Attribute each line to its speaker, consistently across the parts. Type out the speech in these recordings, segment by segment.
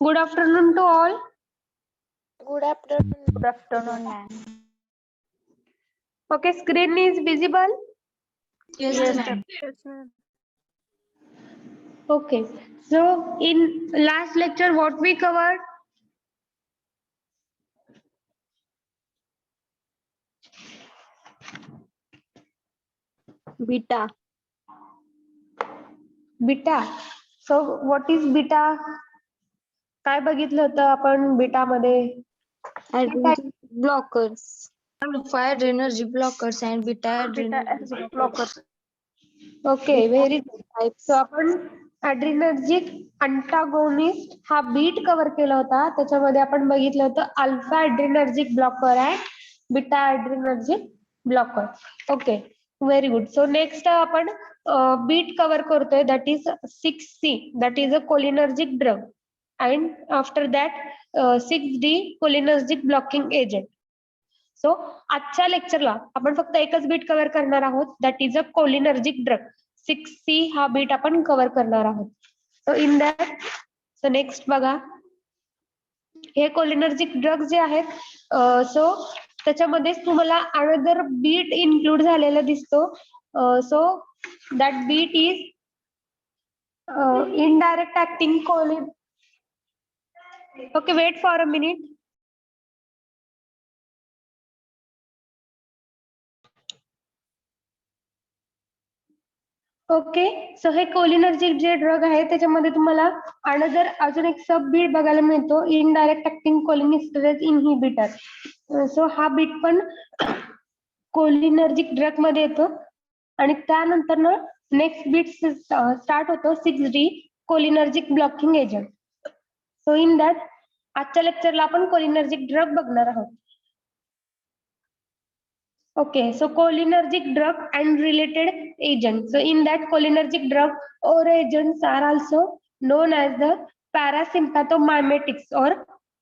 Speaker 1: Good afternoon to all.
Speaker 2: Good afternoon.
Speaker 3: Good afternoon, ma'am.
Speaker 1: Okay, screen is visible.
Speaker 3: Yes, ma'am.
Speaker 2: Yes, ma'am.
Speaker 1: Okay, so in last lecture, what we covered?
Speaker 3: Beta.
Speaker 1: Beta. So what is beta? काय बघितलं होतं आपण beta मध्ये?
Speaker 3: Adrenergic blockers. Alpha adrenergic blockers and beta adrenergic blockers.
Speaker 1: Okay, very good.
Speaker 3: Types.
Speaker 1: So आपण ॲड्रिनर्जिक अंटागोनिस्ट हा bit cover केला होता. त्याच्यामध्ये आपण बघितलं होतं अल्फा ॲड्रिनर्जिक ब्लॉकर आहे, beta adrenergic blocker. Okay, very good. So next आपण बीट कव्हर करतोय, that is 6C, that is a cholinergic drug. And after that 6D cholinergic blocking agent. So आजच्या लेक्चरला आपण फक्त एकच बीट कव्हर करणार आहोत, that is a cholinergic drug. 6C हा बीट आपण कव्हर करणार आहोत. So in that, so next बघा, हे कोलिनर्जिक ड्रग जे आहेत, सो त्याच्यामध्ये तुम्हाला अनदर बीट इन्क्लूड झालेला दिसतो. So that beat is indirect acting choline. Okay, wait for a minute. Okay, so हे कोलिनर्जिक जे ड्रग आहे त्याच्यामध्ये तुम्हाला अनदर अजून एक सब बीट बघायला मिळतो, indirect acting cholinesterase inhibitor. So हा बीट पण कोलिनर्जिक ड्रग मध्ये येतो. आणि त्यानंतर ना नेक्स्ट बीट स्टार्ट होतो 6D cholinergic blocking agent. So in that आजच्या लेक्चरला आपण कोलिनर्जिक ड्रग बघणार आहोत. Okay, so cholinergic drug and related agents. So in that cholinergic drug or agents are also known as the parasympathomimetics or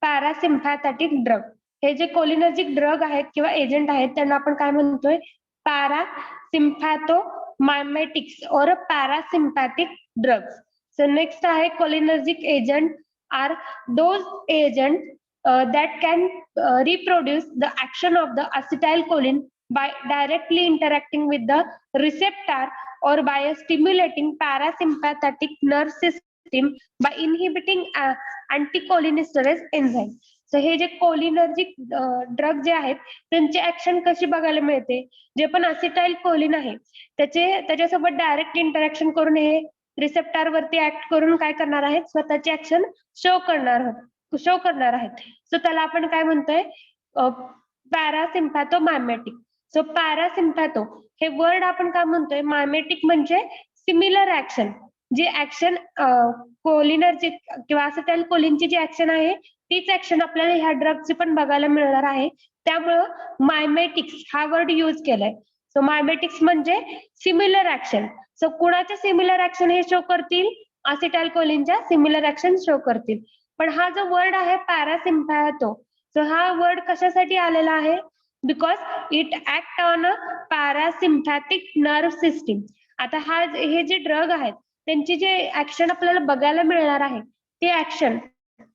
Speaker 1: parasympathetic drug. हे जे cholinergic drug आहेत किंवा agent आहेत त्यांना आपण काय म्हणतोय? parasympathomimetics or parasympathetic drugs. So next आहे cholinergic agent are those agents that can reproduce the action of the acetylcholine by directly interacting with the receptor or by stimulating parasympathetic nerve system by inhibiting anticholinesterase enzyme. So हे जे cholinergic drug जे आहेत त्यांची action कशी बघायला मिळते? जे पण असिटाइल कोलिन आहे त्याच्यासोबत डायरेक्ट इंटरॅक्शन करून हे रिसेप्टर वरती ऍक्ट करून काय करणार आहेत? स्वतःची ऍक्शन शो करणार आहेत. सो त्याला आपण काय म्हणतोय? पॅरासिम्पॅथोमायमेटिक. सो पॅरासिम्पॅथो हे वर्ड आपण काय म्हणतोय? मायमेटिक म्हणजे सिमिलर ऍक्शन. जी ऍक्शन कोलिनर्जिक किंवा असिटाइल कोलिनची जी ऍक्शन आहे तीच ऍक्शन आपल्याला ह्या ड्रगची पण बघायला मिळणार आहे. त्यामुळं मायमेटिक्स हा वर्ड यूज केलाय. सो मायमेटिक्स म्हणजे सिमिलर ऍक्शन. सो कुणाच्या सिमिलर ऍक्शन हे शो करतील? असिटाइल कोलिनच्या सिमिलर ऍक्शन शो करतील. पण हा जो वर्ड आहे पॅरासिम्पॅथो, सो हा वर्ड कशासाठी आलेला आहे? Because it act on a parasympathetic nerve system. आता हे जे ड्रग आहेत त्यांची जे ऍक्शन आपल्याला बघायला मिळणार आहे ते ऍक्शन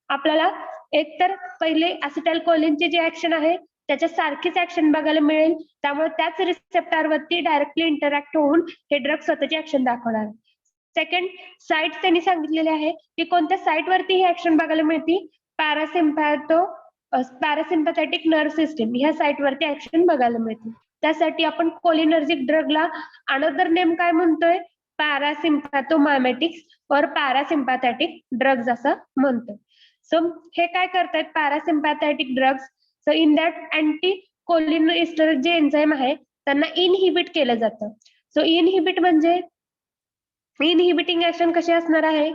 Speaker 1: आपल्याला एकतर पहिले असिटाइल कोलिनची जी ऍक्शन आहे त्याच्या सारखीच ऍक्शन बघायला मिळेल. त्यामुळे त्याच रिसेप्टरवरती डायरेक्टली इंटरॅक्ट होऊन हे ड्रग स्वतःची ऍक्शन दाखवणार. सेकंड, साइट त्यांनी सांगितलेले आहे की कोणत्या साइट वरती ही ऍक्शन बघायला मिळते? पॅरासिम्पॅथेटिक नर्व सिस्टीम ह्या साइट वरती ऍक्शन बघायला मिळते. त्यासाठी आपण कोलिनर्जिक ड्रगला अनदर नेम काय म्हणतोय? पॅरासिम्पॅथोमायमेटिक्स और पॅरासिम्पॅथेटिक ड्रग्ज असं म्हणतोय. सो हे काय करतायत parasympathetic drugs? So in that anti cholinesterase जे एन्झाईम आहे त्यांना इनहिबिट केलं जातं. सो इनहिबिट म्हणजे इनहिबिटिंग ऍक्शन कशी असणार आहे?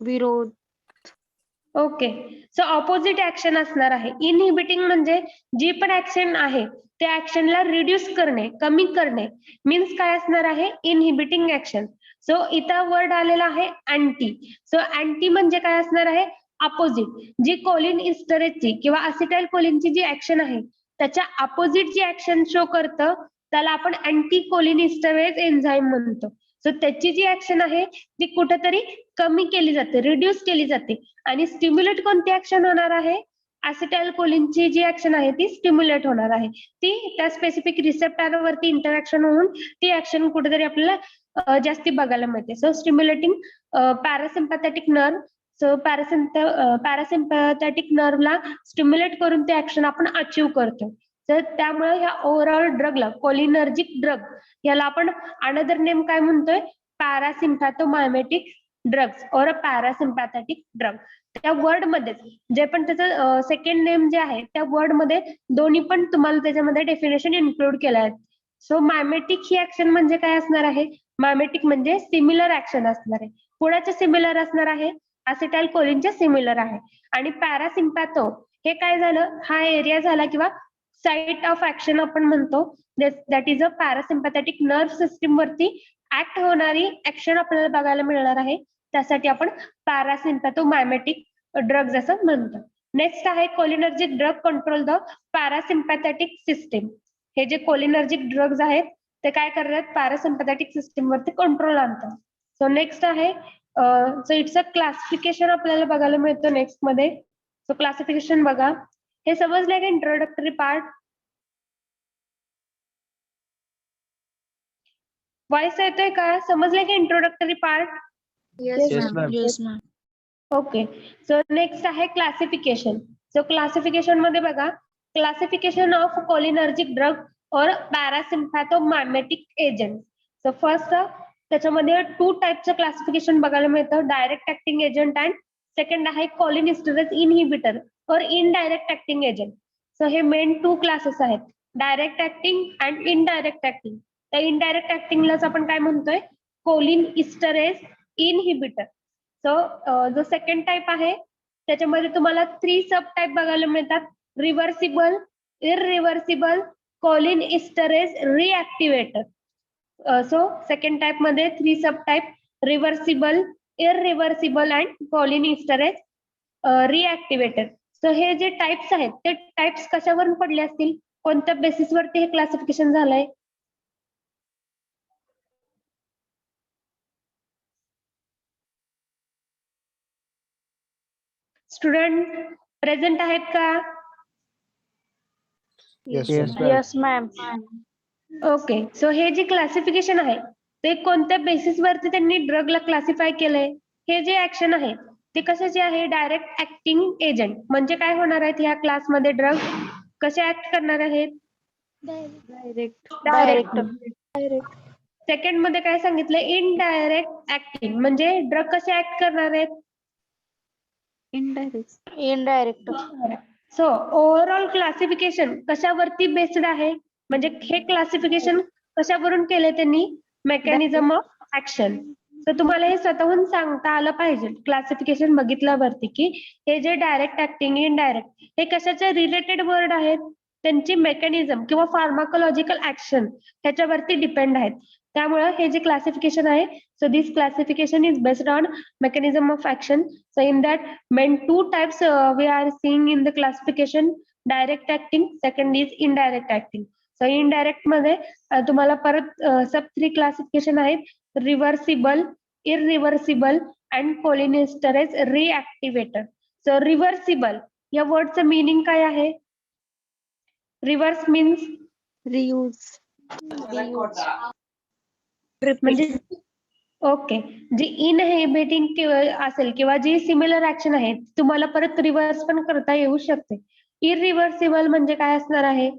Speaker 3: विरोध.
Speaker 1: ओके, सो ऑपोजिट ऍक्शन असणार आहे. इनहिबिटिंग म्हणजे जी पण ऍक्शन आहे त्या ऍक्शनला रिड्यूस करणे, कमी करणे, मीन्स काय असणार आहे? Inhibiting action. सो इथं वर्ड आलेला आहे अँटी. सो अँटी म्हणजे काय असणार आहे? अपोजिट. जी कोलिन इस्टरेजची किंवा असिटाइल कोलिनची जी ऍक्शन आहे त्याच्या अपोजिट जी ऍक्शन शो करतं त्याला आपण अँटी कोलिनिस्टरेज एन्झाईम म्हणतो. सो त्याची जी ऍक्शन आहे ती कुठेतरी कमी केली जाते, रिड्यूस केली जाते. आणि स्टिम्युलेट कोणती ऍक्शन होणार आहे? असिटाइल कोलिनची जी ऍक्शन आहे ती स्टिम्युलेट होणार आहे. ती त्या स्पेसिफिक रिसेप्टरवरती इंटरॅक्शन होऊन ती ऍक्शन कुठेतरी आपल्याला जास्ती बघायला मिळते. So stimulating parasympathetic nerve, so parasympathetic नर्वला स्टिम्युलेट करून ते ऍक्शन आपण अचीव करतो. तर त्यामुळे ह्या ओव्हरऑल ड्रगला, कोलिनर्जिक ड्रग, याला आपण अनदर नेम काय म्हणतोय? पॅरासिम्पॅथोमायमेटिक ड्रग्स और पॅरासिम्पॅथेटिक ड्रग. त्या वर्ड मध्ये जे पण त्याचं सेकंड नेम जे आहे त्या वर्ड मध्ये दोन्ही पण तुम्हाला त्याच्यामध्ये डेफिनेशन इन्क्लूड केलं आहे. सो मायमेटिक ही ऍक्शन म्हणजे काय असणार आहे? मायमेटिक म्हणजे सिमिलर ऍक्शन असणार आहे. कोणाच्या सिमिलर असणार आहे? असिटाइल कोलिनच्या सिमिलर आहे. आणि पॅरासिम्पॅथो हे काय झालं? हा एरिया झाला किंवा साइट ऑफ ऍक्शन आपण म्हणतो. That is a parasympathetic nerve system वरती ऍक्ट होणारी ऍक्शन आपल्याला बघायला मिळणार आहे. त्यासाठी आपण पॅरासिम्पॅथोमायमेटिक ड्रग्ज असं म्हणतो. नेक्स्ट आहे cholinergic drug control the parasympathetic system. हे जे कोलिनर्जिक ड्रग्ज आहेत ते काय करतात? पॅरासिम्पॅथेटिक सिस्टीम वरती कंट्रोल आणतात. सो नेक्स्ट आहे सो इट्स अ क्लासिफिकेशन आपल्याला बघायला मिळतं नेक्स्ट मध्ये. सो क्लासिफिकेशन बघा. हे समजलंय का इंट्रोडक्टरी पार्ट? व्हॉइस येतोय का? समजलंय का introductory part?
Speaker 3: Yes,
Speaker 4: Yes,
Speaker 3: ma'am.
Speaker 4: ma'am.
Speaker 3: Yes, ma'am.
Speaker 1: Okay. So next आहे क्लासिफिकेशन. सो क्लासिफिकेशन मध्ये बघा, क्लासिफिकेशन ऑफ कोलिनर्जिक ड्रग और पॅरासिम्पॅथोमायमेटिक एजंट. सो फर्स्ट त्याच्यामध्ये 2 टाईपचं क्लासिफिकेशन बघायला मिळतं, direct acting agent and second आहे कोलिनिस्टरेज इनहिबिटर और इनडायरेक्ट ऍक्टिंग एजंट. सो हे मेन 2 क्लासेस आहेत, direct acting and indirect acting. त्या इनडायरेक्ट ऍक्टिंगलाच आपण काय म्हणतोय? Cholinesterase inhibitor. सो जो सेकंड टाइप आहे त्याच्यामध्ये तुम्हाला 3 सब टाइप बघायला मिळतात, reversible, irreversible, cholinesterase reactivator. So second type मध्ये 3 sub type, reversible, irreversible and cholinesterase reactivator. So हे जे टाइप्स आहेत ते टाइप्स कशावरून पडले असतील? कोणत्या बेसिसवरती हे क्लासिफिकेशन झालंय? स्टुडंट प्रेझेंट आहेत का?
Speaker 4: Yes,
Speaker 3: Yes,
Speaker 4: ma'am.
Speaker 2: Yes, ma'am.
Speaker 1: Okay. So हे जे क्लासिफिकेशन आहे ते कोणत्या बेसिसवरती त्यांनी ड्रगला क्लासिफाय केलंय? हे जे ऍक्शन आहे ते कशाचे आहे? Direct acting agent. म्हणजे काय होणार आहेत ह्या क्लासमध्ये ड्रग? कसे ऍक्ट करणार आहेत?
Speaker 3: Direct.
Speaker 1: डायरेक्ट. सेकंड मध्ये काय सांगितलं? Indirect acting. म्हणजे ड्रग कसे ऍक्ट करणार आहेत?
Speaker 3: Indirect.
Speaker 2: Indirect.
Speaker 1: So overall classification कशावरती बेस्ड आहे? म्हणजे हे क्लासिफिकेशन कशावरून केले त्यांनी? Mechanism of action. तर तुम्हाला हे स्वतःहून सांगता आलं पाहिजे क्लासिफिकेशन बघितल्यावरती की हे जे डायरेक्ट ऍक्टिंग, इनडायरेक्ट हे कशाचे रिलेटेड वर्ड आहेत? त्यांची मेकॅनिझम किंवा फार्माकोलॉजिकल ऍक्शन ह्याच्यावरती डिपेंड आहेत. त्यामुळे हे जे क्लासिफिकेशन आहे, so this classification is based on mechanism of action. So in that main 2 types we are seeing in the classification, direct acting, second is indirect acting. So indirect मध्ये तुम्हाला परत sub 3 classification आहेत, reversible, irreversible and cholinesterase reactivator. So reversible या वर्डचं meaning काय आहे? Reverse means
Speaker 3: Reuse.
Speaker 1: म्हणजे okay, जी इनहिबिटिंग असेल किंवा जी सिमिलर ऍक्शन आहे तुम्हाला परत रिव्हर्स पण करता येऊ शकते. इररिव्हर्सिबल म्हणजे काय असणार आहे?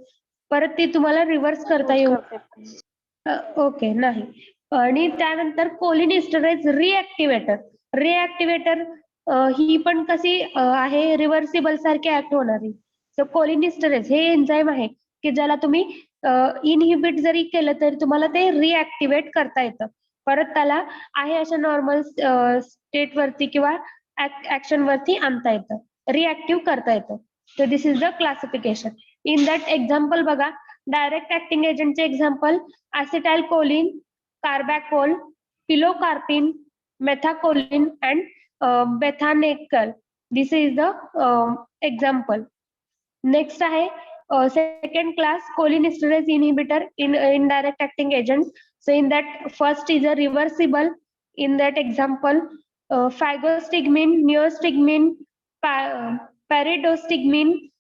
Speaker 1: परत ती तुम्हाला रिव्हर्स करता येऊ ओके नाही. आणि त्यानंतर कोलिनिस्टरेज रिऍक्टिव्हेटर. रिऍक्टिव्हेटर ही पण कशी आहे? रिव्हर्सिबल सारखी ऍक्ट होणारी. सो कोलिनिस्टरेज हे एन्झाईम आहे की ज्याला तुम्ही इनहिबिट जरी केलं तरी तुम्हाला ते रिऍक्टिव्हेट करता येतं, परत त्याला आहे अशा नॉर्मल स्टेट वरती किंवा ऍक्शन वरती आणता येतं, रिऍक्टिव्ह करता येतं. तर this is the classification. In that example बघा, डायरेक्ट ऍक्टिंग एजंटचे example acetyl choline, carbachol, pilocarpine, methacholine and bethanacal. This is the example. Next आहे second class cholinesterase inhibitor in indirect acting agents. So in that, first is a reversible. In that example, phagostigmine, neostigmine, pyridostigmine,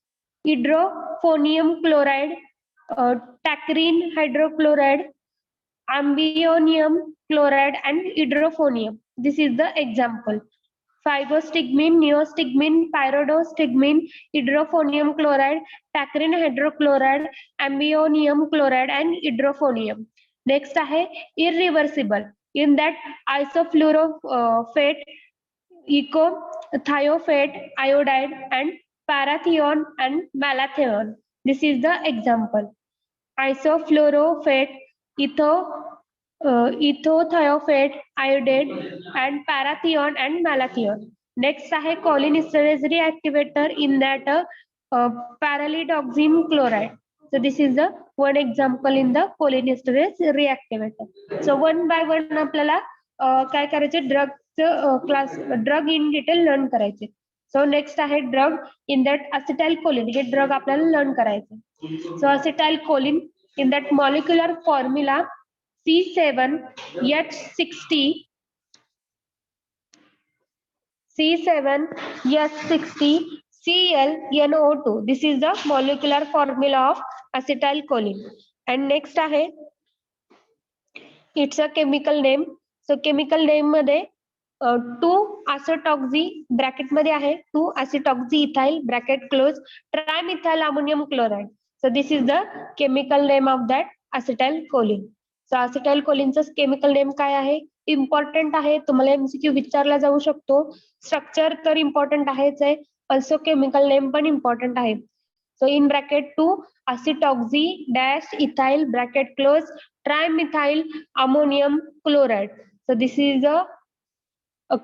Speaker 1: hydrophonium chloride, tacrine hydrochloride, ambient chloride, and hydrophonium. This is the example. Phygostigmine, neostigmine, pyridostigmine, hydrophonium chloride, tacrine hydrochloride, ammonium chloride, and hydrophonium. Next आहे irreversible. In that, isofluorophate, ecothiopate, iodide, and parathion and malathion. This is the example. Isofluorophate, ethothiopate, iodide, and parathion and malathion. Next आहे cholinesterase reactivator. In that, paralidoxine chloride. So this is the one example in the cholinesterase reactivator. So one by one आपल्याला काय करायचे, drug class, drug in detail learn करायचे. So next आहे drug. In that acetyl choline, हे drug आपल्याला learn करायचे. So acetyl choline, in that molecular formula C7H60 Cl-NO2. This is the molecular formula of acetylcholine. And next आहे, it's a chemical name. So chemical name मध्ये 2-acetoxy bracket मध्ये आहे, 2-acetoxy ethyl bracket close, trimethyl ammonium chloride. So this is the chemical name of that acetylcholine. So acetylcholineचं chemical name काय आहे, important आहे, तुम्हाला MCQ विचारला जाऊ शकतो. स्ट्रक्चर तर इम्पॉर्टंट आहेच आहे, ऑल्सो केमिकल नेम पण इम्पॉर्टंट आहे. So in bracket 2-acetoxy -ethyl bracket close, trimethyl ammonium chloride. So this is a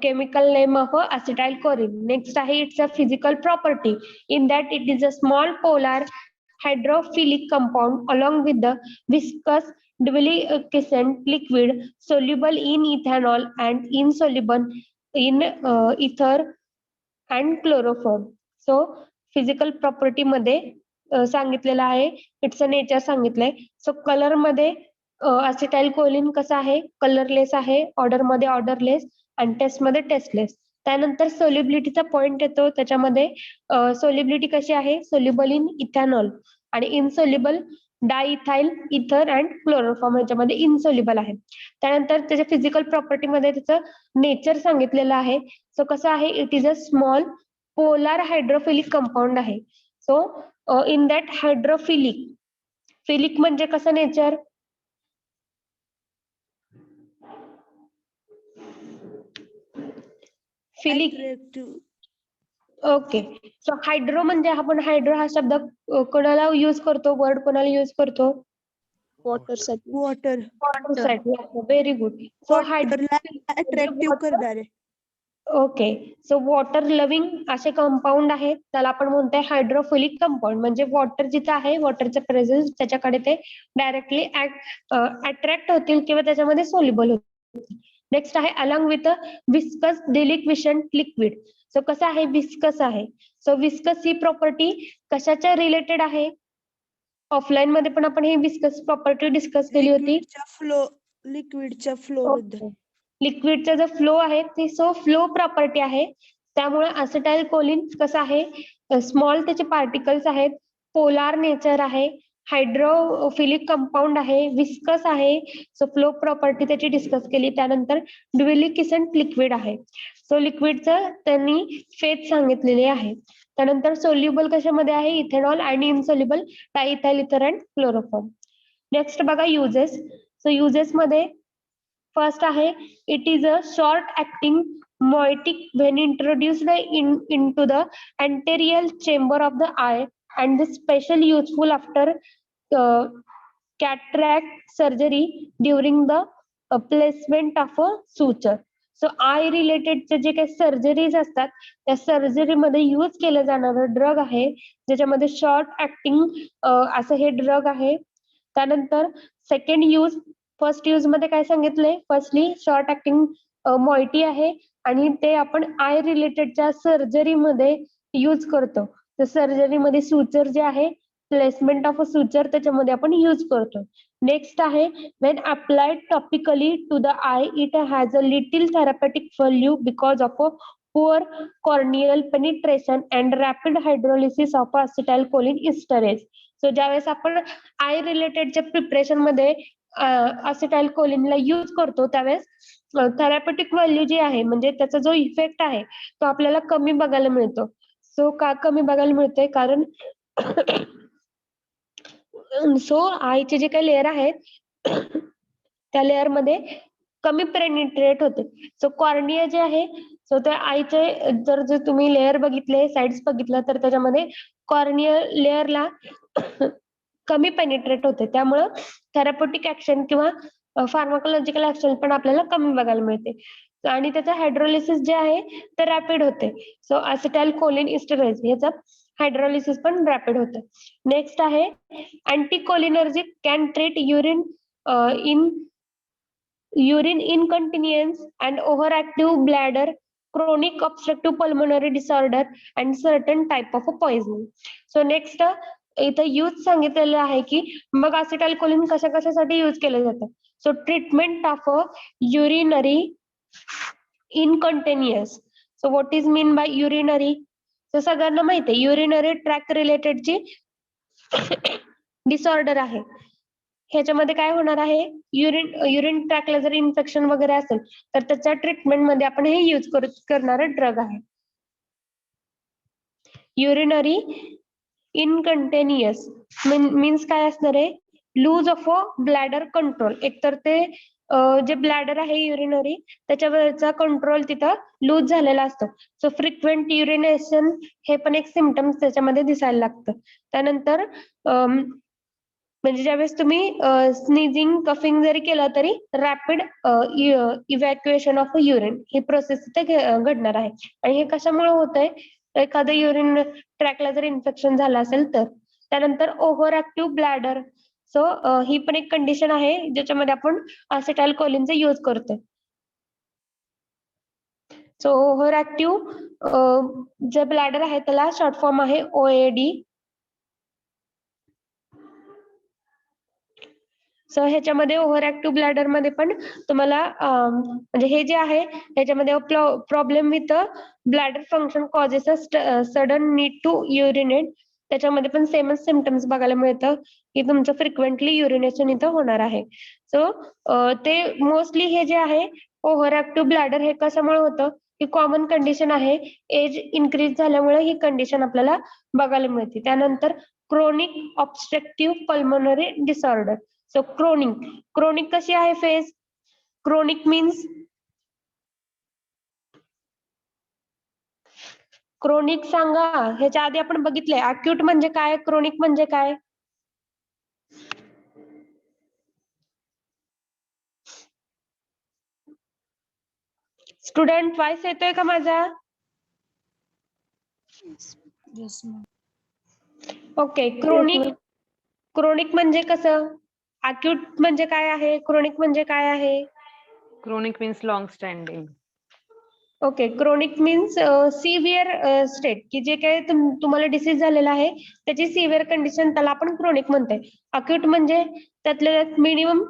Speaker 1: chemical name of acetylcholine. Next आहे, it's a physical property. In that, it is a small polar hydrophilic compound along with the viscous deliquescent liquid soluble in ethanol and insoluble in ether and chloroform. So physical property मध्ये सांगितलेलं आहे, it's a nature सांगितलंय. So colour मध्ये acetylcholine कसं आहे, colourless आहे, order मध्ये odourless, आणि टेस्ट मध्ये टेस्टलेस. त्यानंतर सोल्युबिलिटीचा पॉइंट येतो, त्याच्यामध्ये सोल्युबिलिटी कशी आहे, सोल्युबल इन इथॅनॉल आणि insoluble diethyl ether and chloroform, याच्यामध्ये इनसोल्युबल आहे. त्यानंतर त्याच्या फिजिकल प्रॉपर्टी मध्ये त्याचं नेचर सांगितलेलं आहे. सो कसं आहे, it is a small polar hydrophilic compound आहे. So in that hydrophilic, philic म्हणजे कसं nature, philic. Okay. So hydro म्हणजे आपण हायड्रो हा शब्द कोणाला यूज करतो, वर्ड कोणाला यूज करतो,
Speaker 2: वॉटर साठी.
Speaker 4: वॉटर
Speaker 1: साठी. Very good. सो
Speaker 4: अट्रॅक्टिव्ह करणारे.
Speaker 1: ओके. सो वॉटर लव्हिंग असे कंपाऊंड आहेत, त्याला आपण म्हणतोय हायड्रोफिलिक कंपाऊंड. म्हणजे वॉटर जिथं आहे, वॉटरचं प्रेझेन्स, त्याच्याकडे ते डायरेक्टली अट्रॅक्ट होतील किंवा त्याच्यामध्ये सोल्युबल होतील. नेक्स्ट आहे along with viscous deliquescent liquid. So कसं आहे, विस्कस आहे. सो विस्कस ही प्रॉपर्टी कशाच्या रिलेटेड आहे, ऑफलाईन मध्ये पण आपण ही विस्कस प्रॉपर्टी डिस्कस केली होती.
Speaker 4: लिक्विडच्या फ्लो बद्दल.
Speaker 1: लिक्विडचा जो फ्लो आहे ती फ्लो प्रॉपर्टी आहे. त्यामुळे acetylcholine कसं आहे, स्मॉल त्याचे पार्टिकल्स आहेत, पोलार नेचर आहे, हायड्रोफिलिक कंपाऊंड आहे, विस्कस आहे. सो फ्लो प्रॉपर्टी त्याची डिस्कस केली. त्यानंतर ड्युलिक्विसंट लिक्विड आहे. सो लिक्विडचं त्यांनी फेज सांगितलेले आहे. त्यानंतर सोल्युबल कशामध्ये आहे, इथेनॉल, आणि insoluble diethyl ether and chloroform. Next बघा युजेस. सो युजेस मध्ये फर्स्ट आहे, it is a short acting moietic when introduced into the anterior chamber of the eye and is specially useful after cataract surgery during the placement of a suture. So I related जे काही surgeries असतात त्या surgery मध्ये use केलं जाणारं drug आहे, ज्याच्यामध्ये short acting असं हे ड्रग आहे. त्यानंतर सेकंड यूज, फर्स्ट यूज मध्ये काय सांगितलंय, फर्स्टली शॉर्ट ऍक्टिंग मॉइटी आहे आणि ते आपण आय रिलेटेडच्या सर्जरीमध्ये यूज करतो. तर सर्जरीमध्ये सुचर जे आहे प्लेसमेंट ऑफ अ सुचर त्याच्यामध्ये आपण यूज करतो. नेक्स्ट आहे when applied topically to the eye it has a little therapeutic value because of a poor corneal penetration and rapid hydrolysis of acetylcholine esterase. So ज्यावेळेस आपण I रिलेटेडच्या preparation मध्ये असिटाइलकोलिनला use करतो त्यावेळेस थेरॅपेटिक value जी आहे म्हणजे त्याचा जो इफेक्ट आहे तो आपल्याला कमी बघायला मिळतो. सो का कमी बघायला मिळतोय कारण सो आयचे जे काही लेअर आहेत त्या लेअर मध्ये कमी पेनिट्रेट होते. सो कॉर्निया जे आहे सो त्या आयचे जर तुम्ही लेअर बघितले साइड्स बघितलं तर त्याच्यामध्ये कॉर्निया लेअरला कमी पेनिट्रेट होते त्यामुळं थेरॅपेटिक ऍक्शन किंवा फार्माकोलॉजिकल ऍक्शन पण आपल्याला कमी बघायला मिळते आणि त्याचं हायड्रोलिसिस जे आहे ते रॅपिड होते. सो असिटाइलकोलिन इस्टरेज याचा हायड्रोलिसिस पण रॅपिड होतं. नेक्स्ट आहे anticholinergic can treat urine incontinence and overactive bladder, chronic obstructive pulmonary disorder and certain type of poisoning. So next इथं यूज सांगितलेलं आहे की मग असिटाइलकोलिन कशा कशासाठी यूज केलं जातं. So treatment of urinary incontinence. So what is mean by urinary. तर सगळ्यांना माहिती आहे युरिनरी ट्रॅक रिलेटेडची डिसऑर्डर आहे. ह्याच्यामध्ये काय होणार आहे युरिन ट्रॅकला जर इन्फेक्शन वगैरे असेल तर त्याच्या ट्रीटमेंट मध्ये आपण हे यूज करणारा ड्रग आहे. युरिनरी इनकंटिन्युअस मीन्स काय असणार आहे loose of a bladder control. एकतर ते जे ब्लॅडर आहे युरिनरी त्याच्यावरचा कंट्रोल तिथं लूज झालेला असतो. सो फ्रिक्वेंट युरिनेशन हे पण एक सिम्पटम्स त्याच्यामध्ये दिसायला लागतं. त्यानंतर म्हणजे ज्यावेळेस तुम्ही स्नीजिंग कफिंग जरी केलं तरी rapid evacuation of urine he process तिथे घडणार आहे. आणि हे कशामुळे होतंय एखादं युरिन ट्रॅकला जर इन्फेक्शन झालं असेल तर. त्यानंतर ओव्हर ऍक्टिव्ह ब्लॅडर. सो ही पण एक कंडिशन आहे ज्याच्यामध्ये आपण असिटाइलकोलिनचा यूज करतोय. सो ओव्हर ऍक्टिव्ह जे ब्लॅडर आहे त्याला शॉर्ट फॉर्म आहे OAD. सो ह्याच्यामध्ये ओव्हर ऍक्टिव्ह ब्लॅडर मध्ये पण तुम्हाला म्हणजे हे जे आहे ह्याच्यामध्ये problem with bladder function causes sudden need to urinate. त्याच्यामध्ये पण सेमच सिम्पटम्स बघायला मिळतं की तुमचं फ्रिक्वेंटली युरिनेशन इथं होणार आहे. सो ते मोस्टली हे जे आहे ओव्हर ऍक्टिव्ह ब्लॅडर हे कशामुळे होतं ही कॉमन कंडिशन आहे. एज इन्क्रीज झाल्यामुळे ही कंडिशन आपल्याला बघायला मिळते. त्यानंतर chronic obstructive pulmonary disorder. So chronic कशी आहे फेज. क्रोनिक मीन्स क्रोनिक सांगा. ह्याच्या आधी आपण बघितलंय अक्यूट म्हणजे काय क्रोनिक म्हणजे काय. स्टुडंट वॉइस येतोय का माझा. ओके. क्रोनिक म्हणजे कसं. अक्यूट म्हणजे काय आहे क्रोनिक म्हणजे काय आहे.
Speaker 5: Chronic means long standing.
Speaker 1: Okay. Chronic means severe state की जे काही तुम्हाला डिसीज झालेला आहे त्याची सिव्हिअर कंडिशन त्याला आपण क्रोनिक म्हणतोय. अक्यूट म्हणजे त्यातल्या मिनिमम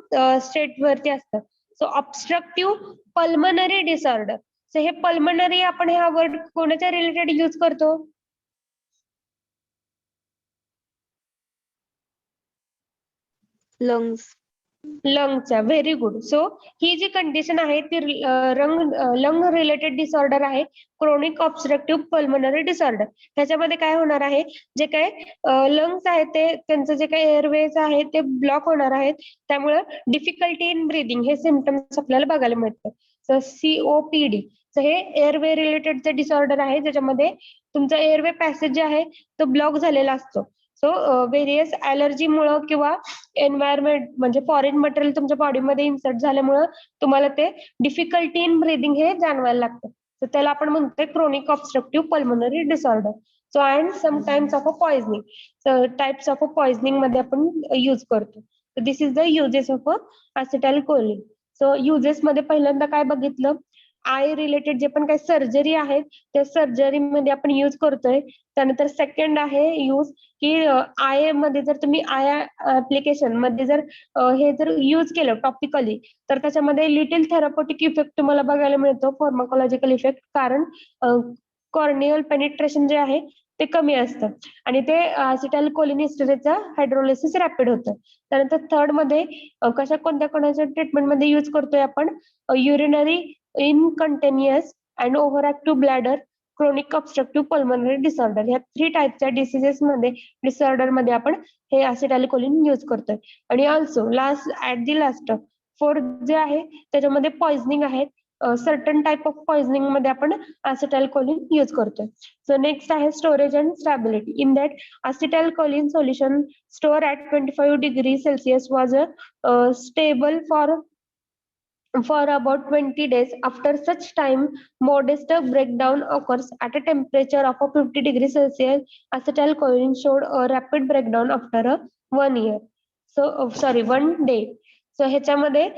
Speaker 1: स्टेट वरती असतं. So obstructive pulmonary disorder. So हे पल्मनरी आपण हा वर्ड कोणाच्या रिलेटेड यूज करतो.
Speaker 3: lungs.
Speaker 1: लंगच्या. Very good. सो ही जी कंडिशन आहे ती लंग रिलेटेड डिसऑर्डर आहे क्रोनिक ऑब्स्ट्रक्टिव्ह पल्मोनरी डिसऑर्डर. त्याच्यामध्ये काय होणार आहे जे काय लंग्स आहेत ते त्यांचं जे काही एअरवेज आहे ते ब्लॉक होणार आहेत त्यामुळे डिफिकल्टी इन ब्रीदिंग हे सिम्पटम्स आपल्याला बघायला मिळतात. So COPD. सो हे एअरवे रिलेटेडचे डिसऑर्डर आहे ज्याच्यामध्ये तुमचा एअरवे पॅसेज जे आहे तो ब्लॉक झालेला असतो. सो व्हेरियस ॲलर्जीमुळं किंवा एन्व्हायरमेंट म्हणजे फॉरेन मटेरियल तुमच्या बॉडीमध्ये इन्सर्ट झाल्यामुळं तुम्हाला ते डिफिकल्टी इन ब्रीदिंग हे जाणवायला लागतं. तर त्याला आपण म्हणतोय chronic obstructive pulmonary disorder. So and sometimes of a poisoning. Types of a poisoning मध्ये आपण यूज करतो. This is the uses of acetylcholine. So uses मध्ये पहिल्यांदा काय बघितलं आय रिलेटेड जे पण काही सर्जरी आहेत त्या सर्जरी मध्ये आपण यूज करतोय. त्यानंतर सेकंड आहे यूज की आय मध्ये जर तुम्ही आय ऍप्लिकेशन मध्ये जर हे जर यूज केलं टॉपिकली तर त्याच्यामध्ये लिटिल थेरapeutic इफेक्ट तुम्हाला बघायला मिळतो, फार्माकोलॉजिकल इफेक्ट, कारण कॉर्नियल पेनिट्रेशन जे आहे ते कमी असतं आणि ते असिटाइल कोलिन इस्टरेटचं हायड्रोलिसिस रॅपिड होतं. त्यानंतर थर्ड मध्ये कशा कोणत्या ट्रीटमेंट मध्ये यूज करतोय आपण, urinary incontinence and over active bladder, chronic obstructive pulmonary disorder, ह्या 3 टाईपच्या डिसीजेस मध्ये डिसऑर्डर मध्ये आपण हे असिटाइलकोलिन यूज करतोय. आणि ऑल्सो लास्ट फोर्थ जे आहे त्याच्यामध्ये पॉइझनिंग आहेत, सर्टन टाइप ऑफ पॉइझनिंग मध्ये आपण असिटाइलकोलिन यूज करतोय. सो नेक्स्ट आहे storage and stability. In that acetylcholine solution stored at 25 degrees Celsius was stable for about 20 days. After such time, modest breakdown occurs at a temperature of 50 degrees Celsius. Acetylcholine showed a rapid breakdown after 1 year. So, 1 day. So ह्याच्यामध्ये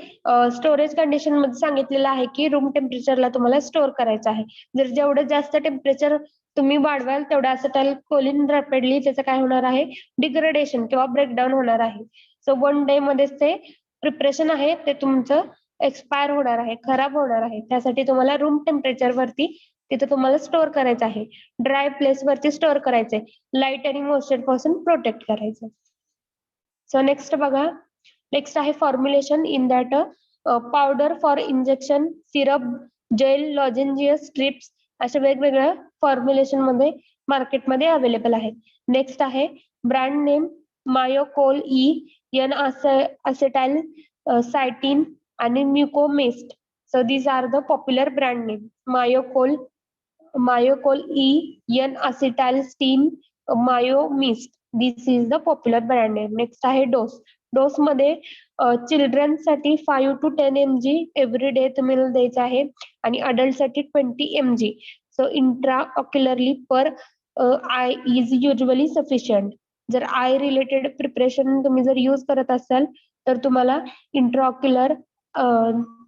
Speaker 1: storage condition मध्ये सांगितलेलं आहे की room टेम्परेचरला तुम्हाला store करायचं आहे. जर जेवढं जास्त टेम्परेचर तुम्ही वाढवाल तेवढं असिटाइलकोलिन रॅपिडली त्याचं काय होणार आहे, डिग्रेडेशन किंवा ब्रेकडाऊन होणार आहे. सो 1 डे मध्येच ते प्रिपरेशन आहे ते तुमचं एक्सपायर होणार आहे, खराब होणार आहे. त्यासाठी तुम्हाला रूम टेम्परेचर वरती तिथे तुम्हाला स्टोअर करायचं आहे, ड्राय प्लेस वरती स्टोअर करायचंय, लाईट आणि मॉइश्चर पासून प्रोटेक्ट करायचं. सो नेक्स्ट बघा, नेक्स्ट आहे formulation. In that powder for injection, syrup, gel, lozenges, strips अशा वेगवेगळ्या फॉर्म्युलेशन मध्ये मार्केटमध्ये अवेलेबल आहेत. नेक्स्ट आहे ब्रँड नेम मायोकोल ई, एन असेटाइल सायटीन आणि Mucomyst. So these are the popular brand name. मायोकोल ई, एन असेटाइलस्टीन, मायोमिस्ट. This is the popular brand name. Next आहे डोस. डोस मध्ये चिल्ड्रन साठी 5 to 10 mg एव्हरी डे तुम्हाला द्यायचं आहे आणि अडल्ट साठी 20 mg. So intraocularly per eye is usually sufficient. जर आय रिलेटेड प्रिपरेशन तुम्ही जर यूज करत असाल तर तुम्हाला इंट्राऑक्युलर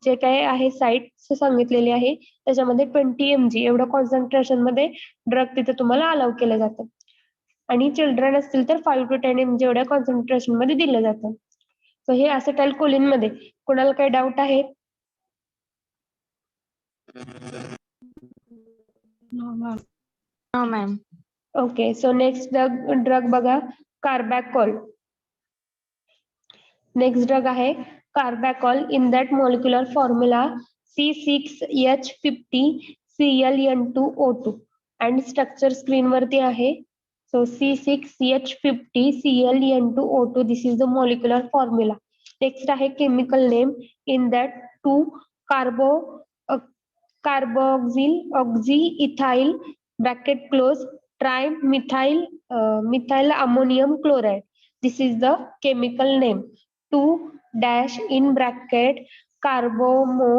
Speaker 1: जे काय आहे साईट सांगितलेली आहे त्याच्यामध्ये 20 mg एवढं कॉन्सन्ट्रेशन मध्ये ड्रग तिथे तुम्हाला अलाउ केलं जातं आणि चिल्ड्रन असतील तर 5 to 10 mg एवढ्या कॉन्सन्ट्रेशन मध्ये दिलं जातं. सो हे असिटाइलकोलिन मध्ये कोणाला काही डाऊट आहे?
Speaker 3: No, ma'am.
Speaker 1: Okay. So next drug बघा, कार्बॅकॉल. नेक्स्ट ड्रग आहे carbachol. In that molecular formula C6H50Cl(N2O2) आणि स्ट्रक्चर स्क्रीन वरती आहे. So C6H50Cl(N2O2), this is the molecular formula. Next आहे chemical name. In that 2 carboxyl oxyethyl bracket close trimethyl methyl ammonium chloride. This is the chemical name. 2 dash in bracket carbomo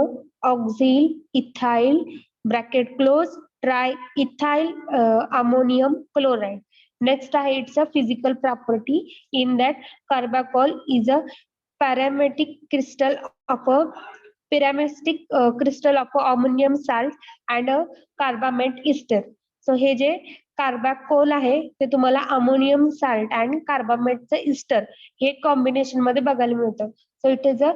Speaker 1: oxyl ethyl bracket close triethyl ammonium chloride. Next आहे it's a physical property. In that carbachol is a parametric crystal of ammonium salt and a carbamate ester. So हे जे कार्बॅकोल आहे ते तुम्हाला ammonium salt आणि कार्बामेटचं Easter हे combination मध्ये बघायला मिळतं. So it is a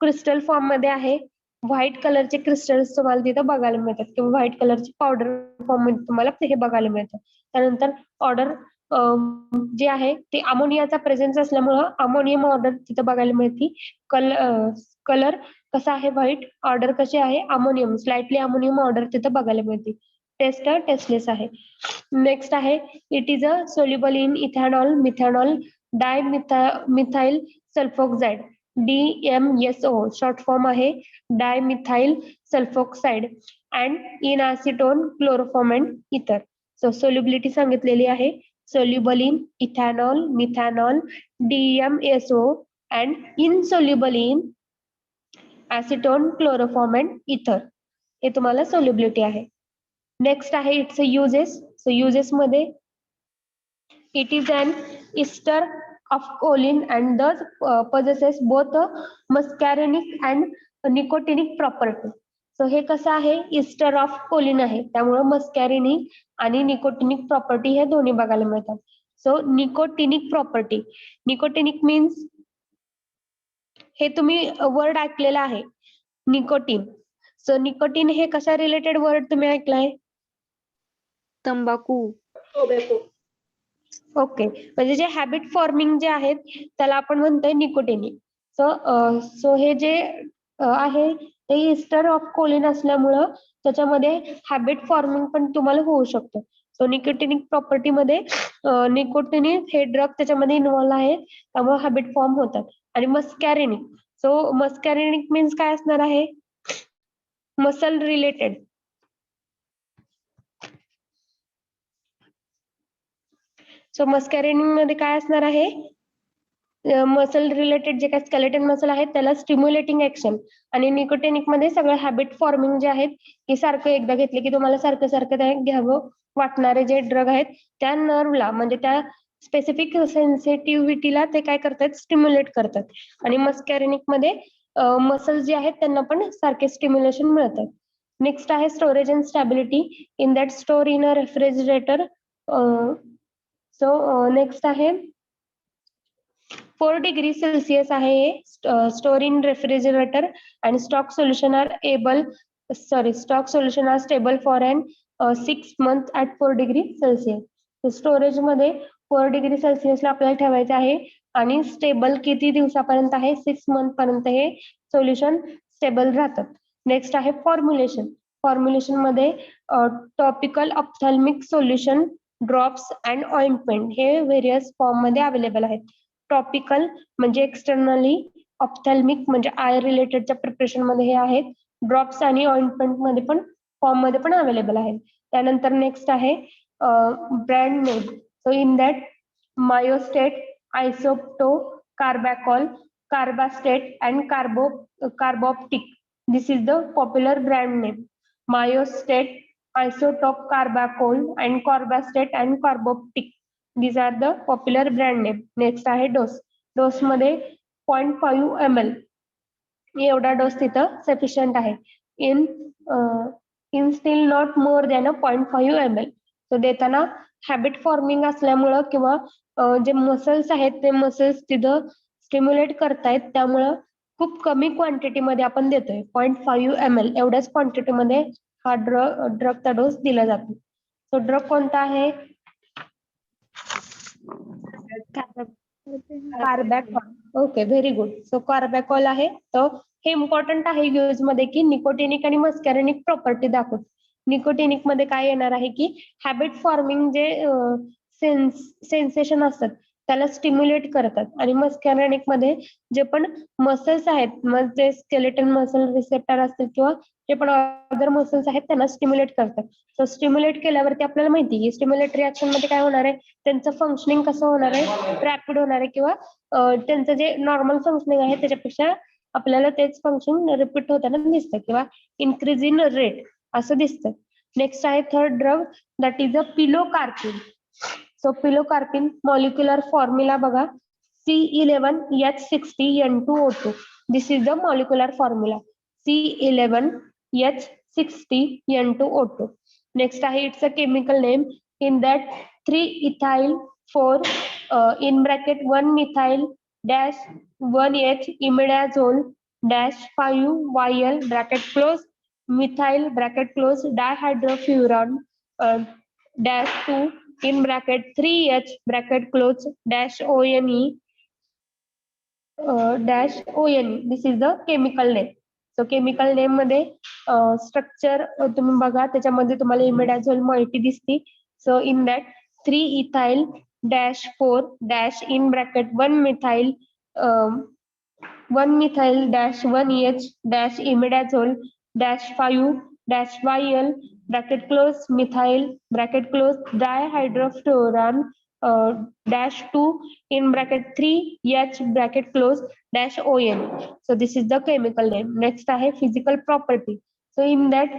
Speaker 1: crystal form मध्ये आहे. व्हाईट कलरचे क्रिस्टल्स तुम्हाला तिथं बघायला मिळतात किंवा व्हाईट कलरची पावडर फॉर्म मध्ये तुम्हाला हे बघायला मिळतं. त्यानंतर ऑर्डर जे आहे ते अमोनियाचा प्रेझेन्स असल्यामुळं अमोनियम ऑर्डर तिथं बघायला मिळते. कलर कसा आहे व्हाईट, ऑर्डर कशी आहे अमोनियम, स्लाइटली अमोनियम ऑर्डर तिथं बघायला मिळते. टेस्टलेस आहे. नेक्स्ट आहे it is a soluble in ethanol, methanol, dimethyl sulfoxide, DMSO short form आहे dimethyl sulfoxide and in acetone, chloroform and ether. So solubility सांगितलेली आहे. Soluble in ethanol, methanol, DMSO and insoluble in acetone, chloroform and ether. हे तुम्हाला solubility आहे. Next आहे its uses. So uses मध्ये it is an ester of choline and thus possesses both a muscarinic and nicotinic property. So हे कसं आहे Easter of choline आहे, त्यामुळे मस्कॅरिनिक आणि निकोटिनिक प्रॉपर्टी हे दोन्ही बघायला मिळतात. So nicotinic property, nicotinic means हे तुम्ही वर्ड ऐकलेला आहे निकोटीन. सो निकोटीन हे कशा रिलेटेड वर्ड तुम्ही ऐकलाय?
Speaker 3: तंबाखू.
Speaker 1: ओके, म्हणजे जे हॅबिट फॉर्मिंग जे आहेत त्याला आपण म्हणतोय निकोटिनिक. सो हे जे आहे ते इस्टर ऑफ कोलिन असल्यामुळं त्याच्यामध्ये हॅबिट फॉर्मिंग पण तुम्हाला होऊ शकतं. सो निकोटिनिक प्रॉपर्टी मध्ये निकोटिनिक हे ड्रग त्याच्यामध्ये इन्व्हॉल्व आहे, त्यामुळे हॅबिट फॉर्म होतात. आणि मस्कॅरिनिक, सो मस्कॅरिनिक मीन्स काय असणार आहे? Muscle related. सो मस्कॅरिनिक मध्ये काय असणार आहे? मसल रिलेटेड जे काही स्केलेटन मसल आहेत त्याला स्टिम्युलेटिंग ऍक्शन. आणि निकोटिनिक मध्ये सगळं हॅबिट फॉर्मिंग जे आहेत की सारखं एकदा घेतले की तुम्हाला सारखं सारखं ते घ्यावं वाटणारे जे ड्रग आहेत त्या नर्वला म्हणजे त्या स्पेसिफिक सेन्सिटिव्हिटीला ते काय करतात? स्टिम्युलेट करतात. आणि मस्कॅरिनिक मध्ये मसल जे आहेत त्यांना पण सारखे स्टिम्युलेशन मिळतात. नेक्स्ट आहे storage and stability. In that store in a refrigerator. So next आहे 4 डिग्री सेल्सिअस आहे हे स्टोर इन रेफ्रिजरेटर आणि stock solution are stable for an 6 months at 4 degree Celsius. Storage मध्ये 4 डिग्री सेल्सिअसला आपल्याला ठेवायचं आहे आणि स्टेबल किती दिवसापर्यंत आहे? 6 months पर्यंत हे सोल्युशन स्टेबल राहतात. नेक्स्ट आहे फॉर्म्युलेशन. फॉर्म्युलेशन मध्ये topical ophthalmic solution, drops and ointment हे व्हेरियस फॉर्म मध्ये अवेलेबल आहेत. टॉपिकल म्हणजे एक्सटर्नली, ऑप्थॅल्मिक म्हणजे आय रिलेटेडच्या प्रिपरेशन मध्ये हे आहेत. ड्रॉप्स आणि ऑइंटमेंट मध्ये पण फॉर्म मध्ये पण अवेलेबल आहेत. त्यानंतर नेक्स्ट आहे brand name. So in that Miostat, Isopto, carbachol, Carbastat and Carboptic. This is the popular brand name. Miostat, isotope, carbachol and Carbastat and Carboptic. These are the popular brand name. Next आहे dose. Dose मध्ये 0.5 ml एवढा dose तिथं sufficient आहे. Instill not more than 0.5 ml. तो देताना habit forming असल्यामुळं किंवा जे मसल्स आहेत ते मसल्स तिथं स्टिम्युलेट करतायत त्यामुळं खूप कमी क्वांटिटी मध्ये आपण देतोय. 0.5 ml एवढ्याच क्वांटिटी मध्ये हा ड्रगचा डोस दिला जातो. सो ड्रग कोणता आहे? Carbachol. Okay, very good. So carbachol आहे. तर हे इम्पॉर्टंट आहे यूज मध्ये की निकोटिनिक आणि मस्कॅरिनिक प्रॉपर्टी दाखवतो. निकोटिनिक मध्ये काय येणार आहे की हॅबिट फॉर्मिंग जे सेन्सेशन असतात त्याला स्टिम्युलेट करतात. आणि मस्कॅरिनिक मध्ये जे पण मसल्स आहेत, मग ते स्केलेटन मसल रिसेप्टर असतील किंवा जे पण अदर मसल्स आहेत त्यांना स्टिम्युलेट करतात. सो स्टिम्युलेट केल्यावरती आपल्याला माहिती की स्टिम्युलेट रिएक्शन मध्ये काय होणार आहे? त्यांचं फंक्शनिंग कसं होणार आहे? रॅपिड होणार आहे किंवा त्यांचं जे नॉर्मल फंक्शनिंग आहे त्याच्यापेक्षा आपल्याला तेच फंक्शन रिपीट होताना दिसतं किंवा इन्क्रीज इन रेट असं दिसतं. नेक्स्ट आहे third drug, that is a pilocarpine. So pilocarpine molecular formula बघा, C11H60N2O2. This is the molecular formula, C11H60N2O2. Next आहे it's a chemical name. In that 3 ethyl 4 in bracket 1 methyl dash 1H imidazole dash 5 YL bracket close methyl bracket close dihydrofuran dash 2 in bracket 3H bracket close dash ONE dash ONE. This is the chemical name. So chemical name मध्ये structure तुम्ही बघा, त्याच्यामध्ये तुम्हाला इमिडाझोल moiety दिसती. So in that 3 ethyl dash 4 dash in bracket 1 methyl dash 1H dash imidazole dash 5 dash YL bracket close methyl bracket close dihydrofuran dash 2 in bracket 3H bracket close dash ON. So this is the chemical name. Next आहे physical property. So in that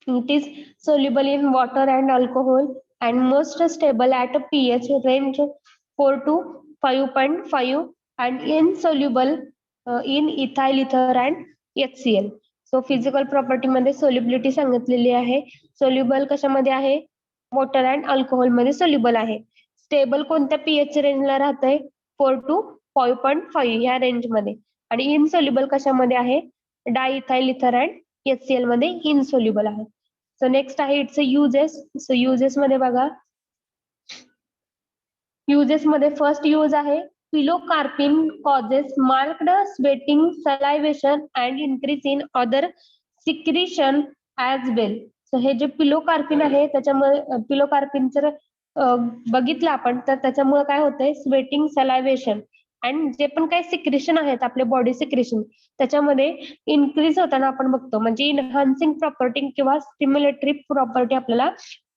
Speaker 1: it is soluble in water and alcohol and most stable at a pH range 4 to 5.5 and insoluble in ethyl ether and HCl. So physical property मध्ये solubility सांगितलेली आहे. Soluble कशामध्ये आहे? Water and alcohol मध्ये soluble आहे. Stable कोणत्या pH रेंजला राहतंय? 4 to 5.5 ह्या रेंज मध्ये. आणि इनसोल्युबल कशामध्ये आहे? डायइथाइल इथर अँड HCl मध्ये इनसोल्युबल आहे. सो नेक्स्ट आहे इट्स युजेस. सो युजेस मध्ये बघा, युजेस मध्ये फर्स्ट यूज आहे pilocarpine causes marked sweating, salivation and increase in other secretion as well. So हे जे पिलोकार्पिन आहे त्याच्यामुळे पिलोकार्पिन जर बघितलं आपण तर त्याच्यामुळे काय होतंय? स्वेटिंग, सलायवेशन अँड जे पण काही सिक्रेशन आहेत आपले बॉडी सिक्रेशन त्याच्यामध्ये इन्क्रीज होताना आपण बघतो. म्हणजे इन्हान्सिंग प्रॉपर्टी किंवा स्टिम्युलेटरी प्रॉपर्टी आपल्याला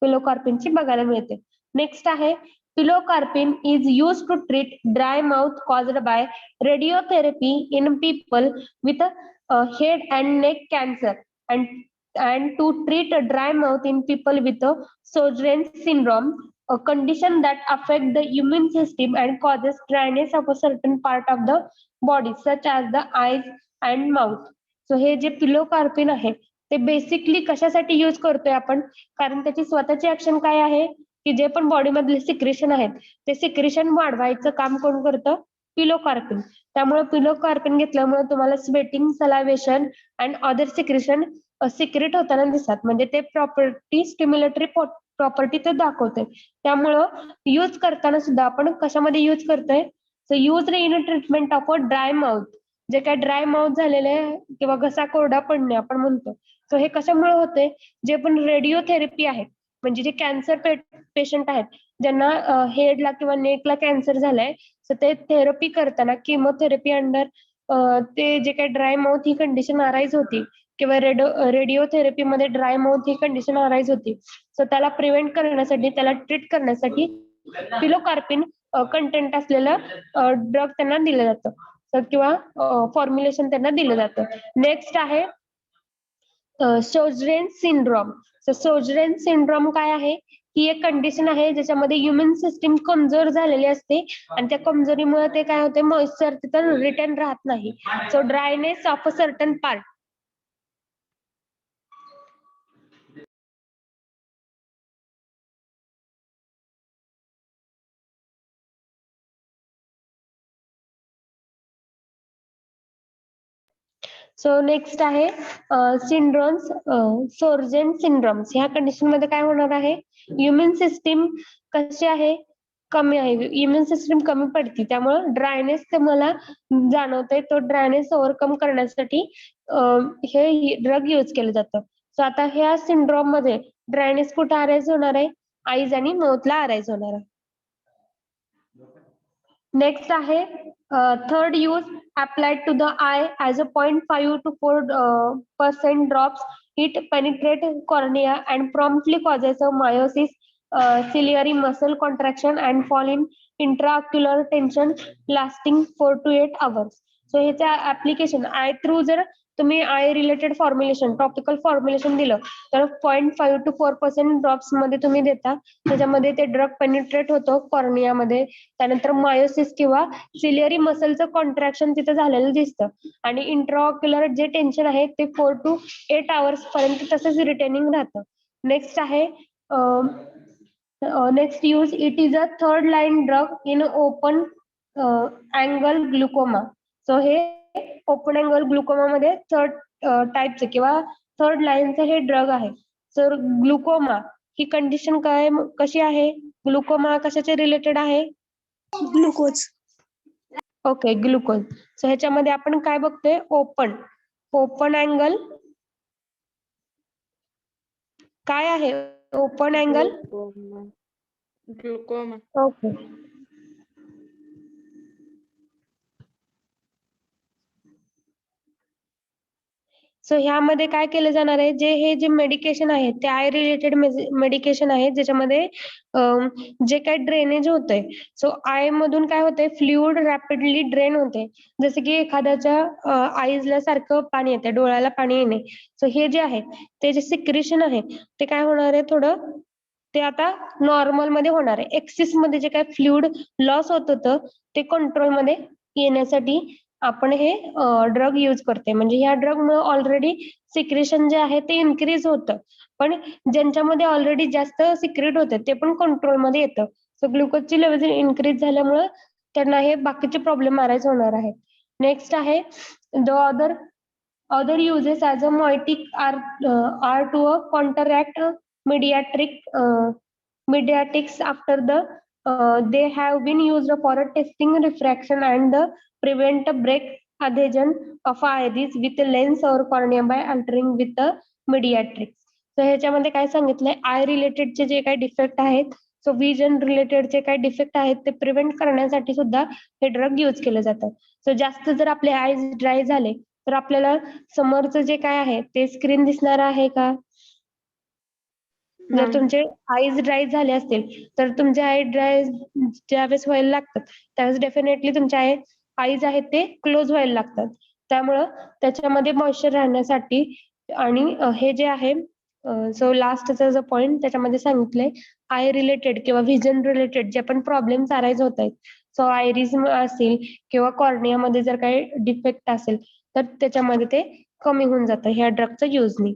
Speaker 1: पिलोकार्पिनची बघायला मिळते. नेक्स्ट आहे pilocarpine is used to treat dry mouth caused by radiotherapy in people with head and neck cancer and to treat a dry mouth in people with a Sjogren's syndrome, a condition that affects the immune system and causes dryness of a certain part of the body such as the eyes and mouth. So हे जे pilocarpine आहे ते basically कशासाठी use करतोय आपण? कारण त्याची स्वतःची ऍक्शन काय आहे की जे पण बॉडी मधले सिक्रेशन आहेत ते सिक्रेशन वाढवायचं काम कोण करतं? पिलोकार्पिन. त्यामुळे पिलोकार्पिन घेतल्यामुळे तुम्हाला sweating, salivation and other secretion secrete होताना दिसतात. म्हणजे ते प्रॉपर्टी स्टिम्युलेटरी प्रॉपर्टी ते दाखवते. त्यामुळं यूज करताना सुद्धा आपण कशामध्ये यूज करतोय? So use in treatment of a dry mouth. जे काय ड्राय माउथ झालेले किंवा घसा कोरडा पडणे आपण म्हणतो. सो हे कशामुळे होते? जे पण रेडिओथेरपी आहे म्हणजे जे कॅन्सर पेशंट आहेत ज्यांना हेडला किंवा नेकला कॅन्सर झालाय, तर ते थेरपी करताना किमोथेरपी अंडर ते जे काही ड्राय माउथ ही कंडिशन अराईज होती किंवा रेडिओथेरपी मध्ये ड्राय माउथ ही कंडिशन अराईज होती. सो त्याला प्रिव्हेंट करण्यासाठी, त्याला ट्रीट करण्यासाठी पिलोकार्पिन कंटेंट असलेलं ड्रग त्यांना दिलं जातं किंवा फॉर्म्युलेशन त्यांना दिलं जातं. नेक्स्ट आहे शोजरेन्स सिंड्रोम. शोजरेन्स सिंड्रोम काय आहे? ही एक कंडिशन आहे ज्याच्यामध्ये ह्युमन सिस्टीम कमजोर झालेली असते आणि त्या कमजोरीमुळे ते काय होते? मॉइश्चर तिथं रिटर्न राहत नाही. So dryness of a certain part. So next आहे सिंड्रोम्स, सोर्जेन सिंड्रोम्स. ह्या कंडिशन मध्ये काय होणार आहे? ह्युमन सिस्टीम कशी आहे? कमी आहे. इम्युन सिस्टीम कमी पडते त्यामुळे ड्रायनेस तुम्हाला जाणवतंय. तो ड्रायनेस ओव्हरकम करण्यासाठी हे ड्रग यूज केलं जातं. सो आता ह्या सिंड्रोम मध्ये ड्रायनेस कुठे अराईज होणार आहे? आईज आणि माउथला अराईज होणार आहे. नेक्स्ट आहे third use applied to the eye as a 0.5 to 4% drops. It penetrate cornea and promptly causes a meiosis, ciliary muscle contraction and fall in intraocular tension lasting 4 to 8 hours. So ह्याचा application I through जर तुम्ही I related formulation, topical formulation दिलं तर 0.5 to 4% drops मध्ये तुम्ही देता. त्याच्यामध्ये ते ड्रग पेनिट्रेट होतो कॉर्नियामध्ये. त्यानंतर मायोसिस किंवा सिलिअरी मसलचं कॉन्ट्रॅक्शन तिथं झालेलं दिसतं आणि इंट्राऑक्युलर जे टेन्शन आहे ते 4 to 8 hours पर्यंत तसंच रिटेनिंग राहतं. नेक्स्ट आहे next use. It is a third line drug in open angle glaucoma. So हे ओपन अँगल ग्लुकोमा मध्ये थर्ड टाईपचं किंवा थर्ड लाईनचं हे ड्रग आहे. सर ग्लुकोमा ही कंडिशन काय कशी आहे? ग्लुकोमा कशाचे रिलेटेड आहे?
Speaker 4: ग्लुकोज.
Speaker 1: Okay, glucose. सो ह्याच्यामध्ये आपण काय बघतोय? ओपन अँगल काय आहे? Open angle
Speaker 3: glaucoma.
Speaker 1: Okay. So ह्यामध्ये काय केलं जाणार आहे? हे जे मेडिकेशन आहे ते आय रिलेटेड मेडिकेशन आहे ज्याच्यामध्ये जे काही ड्रेनेज होतंय. सो आय मधून काय होतंय? फ्लुइड रॅपिडली ड्रेन होते. जसं की एखाद्याच्या आईजला सारखं पाणी येते, डोळ्याला पाणी येणे. सो हे जे आहे ते जे सिक्रेशन आहे ते काय होणार आहे? थोडं ते आता नॉर्मल मध्ये होणार आहे. एक्सिस मध्ये जे काही फ्लुइड लॉस होत होतं ते कंट्रोल मध्ये येण्यासाठी आपण हे ड्रग यूज करते. म्हणजे ह्या ड्रगमुळे ऑलरेडी सिक्रेशन जे आहे ते इन्क्रीज होतं, पण ज्यांच्यामध्ये ऑलरेडी जास्त सिक्रेट होतं ते पण कंट्रोलमध्ये येतं. सो ग्लुकोजची लेवल इन्क्रीज झाल्यामुळं त्यांना हे बाकीचे प्रॉब्लेम अराईज होणार आहेत. नेक्स्ट आहे the other uses as a moietic are to counteract mediatics after they have been used for a testing refraction and prevent a break adhesion of iris with a lens or cornea by altering with the mediatrix. So ह्याच्यामध्ये काय सांगितलंय, I रिलेटेडचे जे काही defect आहेत, so vision रिलेटेडचे काही defect आहेत ते prevent करण्यासाठी सुद्धा हे ड्रग यूज केलं जातं. सो जास्त जर आपले आयज ड्राय झाले तर आपल्याला समोरचं जे काय आहे ते स्क्रीन दिसणार आहे का? जर
Speaker 3: नाही.
Speaker 1: तुमचे आईज ड्राय झाले असतील तर तुमचे आय ड्राय ज्यावेळेस व्हायला लागतात त्यावेळेस डेफिनेटली तुमचे आईज आहेत ते क्लोज व्हायला लागतात. त्यामुळं त्याच्यामध्ये मॉइश्चर राहण्यासाठी आणि हे जे आहे सो लास्टचा जो पॉइंट त्याच्यामध्ये सांगितलंय आय रिलेटेड किंवा व्हिजन रिलेटेड जे पण प्रॉब्लेम्स अराईज होत आहेत, सो आयरिस असेल किंवा कॉर्नियामध्ये जर काही डिफेक्ट असेल तर त्याच्यामध्ये ते कमी होऊन जातं ह्या ड्रगचं युजनी.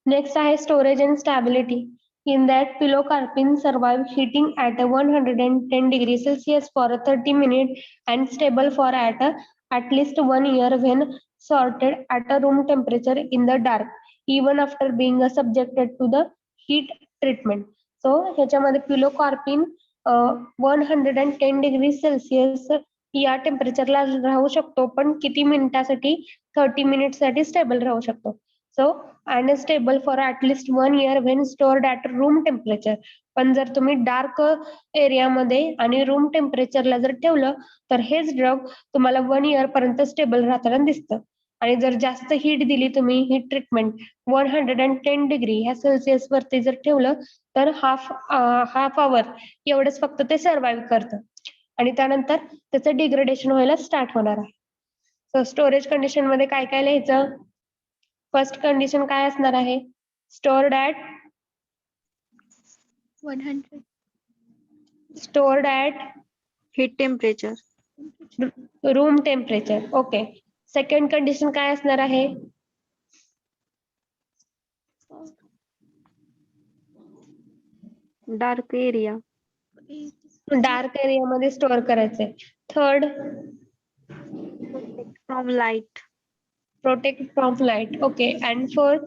Speaker 1: नेक्स्ट आहे storage and stability. In that pilocarpine survive heating at 110 degrees Celsius for 30 minutes and stable for at least 1 year when sorted at a room temperature in the dark, even after being subjected to the heat treatment. So ह्याच्यामध्ये pilocarpine 110 degree Celsius या टेम्परेचरला राहू शकतो, पण किती मिनिटासाठी? 30 मिनिटसाठी stable राहू शकतो. So and stable for at least 1 year when stored at room temperature. पण जर तुम्ही डार्क एरियामध्ये आणि रूम टेम्परेचरला जर ठेवलं तर हेच ड्रग तुम्हाला 1 year पर्यंत स्टेबल राहताना दिसतं. आणि जर जास्त हीट दिली तुम्ही, ही ट्रीटमेंट 110 डिग्री ह्या सेल्सिअस वरती जर ठेवलं तर हाफ आवर एवढंच फक्त ते सर्व्हाइव्ह करतं आणि त्यानंतर त्याचं डिग्रेडेशन व्हायला स्टार्ट होणार आहे. सो स्टोरेज कंडिशन मध्ये काय काय लिहायचं? फर्स्ट कंडिशन काय असणार आहे? Stored at
Speaker 2: 100
Speaker 3: Heat temperature.
Speaker 1: Room temperature. Okay. Second condition काय असणार आहे?
Speaker 3: Dark area.
Speaker 1: डार्क एरियामध्ये स्टोअर करायचंय. Third,
Speaker 3: From light.
Speaker 1: Protect from light. Okay. And fourth,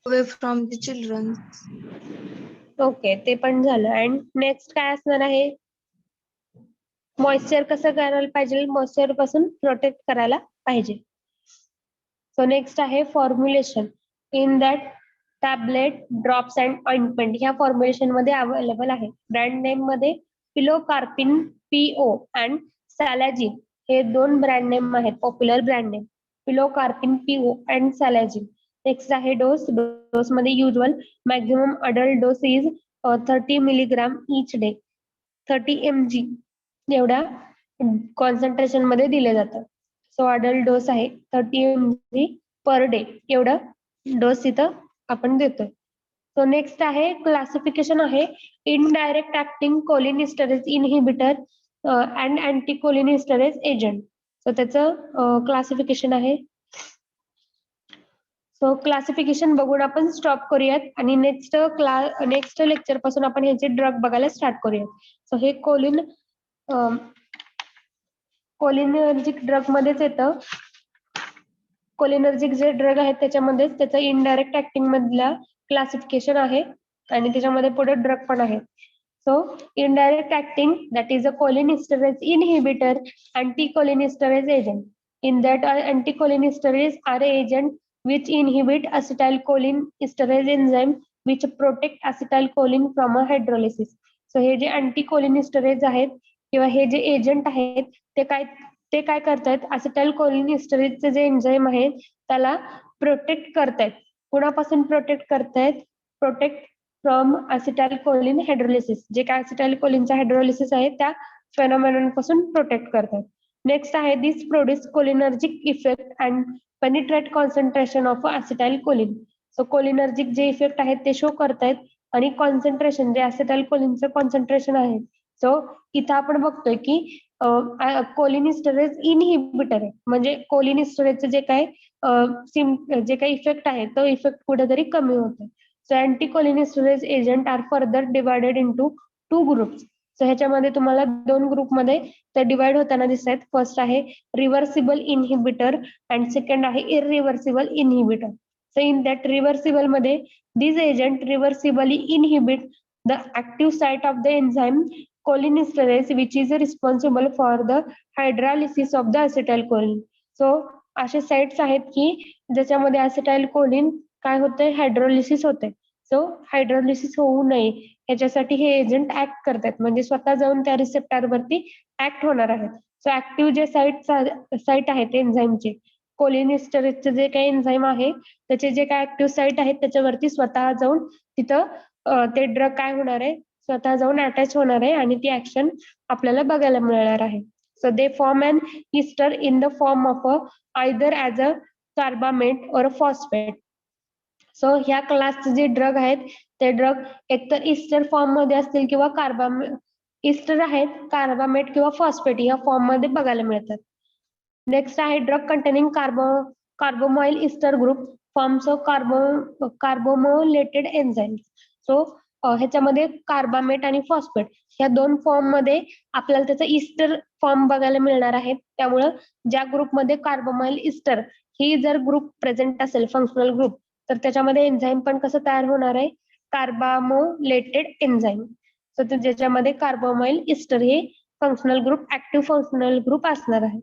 Speaker 3: Away from the children.
Speaker 1: Okay, ते पण झालं. अँड नेक्स्ट काय असणार आहे? मॉइश्चर कसं करायला पाहिजे? मॉइश्चर पासून प्रोटेक्ट करायला पाहिजे. सो नेक्स्ट आहे formulation. In that tablet, drops and ointment ह्या फॉर्म्युलेशन मध्ये अवेलेबल आहे. ब्रँड नेम मध्ये पिलोकार्पिन PO अँड सॅलाजिन हे दोन ब्रँड नेम आहेत, popular brand name. Pilocarpine PO and Salagen. Next आहे डोस. डोस मध्ये usual maximum adult dose is 30 milligram each day. 30 mg एवढ्या कॉन्सन्ट्रेशन मध्ये दिले जातं. सो अडल्ट डोस आहे 30 mg पर डे, एवढं डोस इथं आपण देतोय. सो नेक्स्ट आहे क्लासिफिकेशन आहे indirect acting cholinesterase inhibitor and anti cholinesterase agent. So त्याचं क्लासिफिकेशन आहे. सो क्लासिफिकेशन बघून आपण स्टॉप करूयात आणि नेक्स्ट लेक्चर पासून आपण ह्याचे ड्रग बघायला स्टार्ट करूयात. सो हे कोलिनर्जिक ड्रग मध्येच येतं. कोलिनर्जिक जे ड्रग आहेत त्याच्यामध्ये त्याचं इनडायरेक्ट ऍक्टिंग मधला क्लासिफिकेशन आहे आणि त्याच्यामध्ये पुढे ड्रग पण आहे. So indirect acting that is a cholinesterase inhibitor anti cholinesterase agent. In that anti cholinesterase are agent which inhibit acetylcholine esterase enzyme which protect acetylcholine from a hydrolysis. So हे जे अँटीकोलिनिस्टरेज आहेत किंवा हे जे एजंट आहेत ते काय करतायत? acetylcholine esterase जे एन्झाईम आहे त्याला प्रोटेक्ट करतायत. कुणापासून प्रोटेक्ट करतायत? Protect from acetylcholine hydrolysis. जे काय acetylcholineचा हायड्रोलिसिस आहे त्या फेनॉमेनॉन पासून प्रोटेक्ट करतात. नेक्स्ट आहे this produce cholinergic effect and penetrate concentration of acetylcholine. So cholinergic जे इफेक्ट आहेत ते शो करतायत आणि कॉन्सन्ट्रेशन जे acetylcholineचं कॉन्सन्ट्रेशन आहे. सो इथं आपण बघतोय की कोलिनिस्टरेज इनहिबिटर आहे, म्हणजे कोलिनिस्टरेजचे जे काही जे काही इफेक्ट आहे तो इफेक्ट कुठेतरी कमी होतो. So anti cholinesterase agent are further divided into 2 groups. So ह्याच्यामध्ये तुम्हाला 2 ग्रुपमध्ये ते डिवाइड होताना दिसत आहेत. फर्स्ट आहे रिव्हर्सिबल इनहिबिटर अँड सेकंड आहे irreversible inhibitor. So in that reversible मध्ये this agent reversibly inhibit the active site of the enzyme cholinesterase which is responsible for the hydrolysis of the acetylcholine. So असे sites आहेत की ज्याच्यामध्ये असेटाइलकोलिन काय होते, hydrolysis होते. So hydrolysis होऊ नये याच्यासाठी हे एजंट ऍक्ट करतात, म्हणजे स्वतः जाऊन त्या रिसेप्टर वरती ऍक्ट होणार आहेत. सो ऍक्टिव्ह जे साईट आहेत एन्झाईमचे, कोलिनिस्टरेजचे जे काही एन्झाईम आहे त्याचे जे काही ऍक्टिव्ह साईट आहेत त्याच्यावरती स्वतः जाऊन तिथं ते ड्रग काय होणार आहे, स्वतः जाऊन अटॅच होणार आहे आणि ती ऍक्शन आपल्याला बघायला मिळणार आहे. So they form an ester in the form of either as a carbamate और फॉस्फेट. सो ह्या क्लासचे जे ड्रग आहेत ते ड्रग एकतर ईस्टर फॉर्म मध्ये असतील किंवा ईस्टर आहेत, कार्बामेट किंवा फॉस्फेट या फॉर्म मध्ये बघायला मिळतात. नेक्स्ट आहे drug containing carbamyl ester group forms of carbamylated enzymes. So ह्याच्यामध्ये कार्बामेट आणि फॉस्फेट ह्या 2 फॉर्म मध्ये आपल्याला त्याचा ईस्टर फॉर्म बघायला मिळणार आहे. त्यामुळं ज्या ग्रुपमध्ये कार्बोमाइल ईस्टर ही जर ग्रुप प्रेझेंट असेल, फंक्शनल ग्रुप, तर त्याच्यामध्ये एन्झाईम पण कसं तयार होणार आहे, कार्बामोलेटेड एन्झाईम. सो ज्याच्यामध्ये कार्बोमाइल ईस्टर हे functional group, active functional group असणार आहे.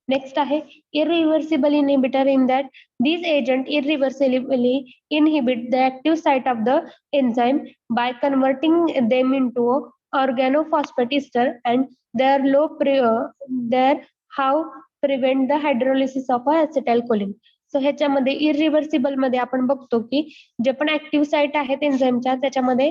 Speaker 1: नेक्स्ट आहे irreversible inhibitor in that these agent irreversibly inhibit the active site of the enzyme by converting them into organophosphate ester and their how prevent the hydrolysis of acetylcholine. So ह्याच्यामध्ये irreversible मध्ये आपण बघतो की जे पण active site आहेत एन्झाईमच्या त्याच्यामध्ये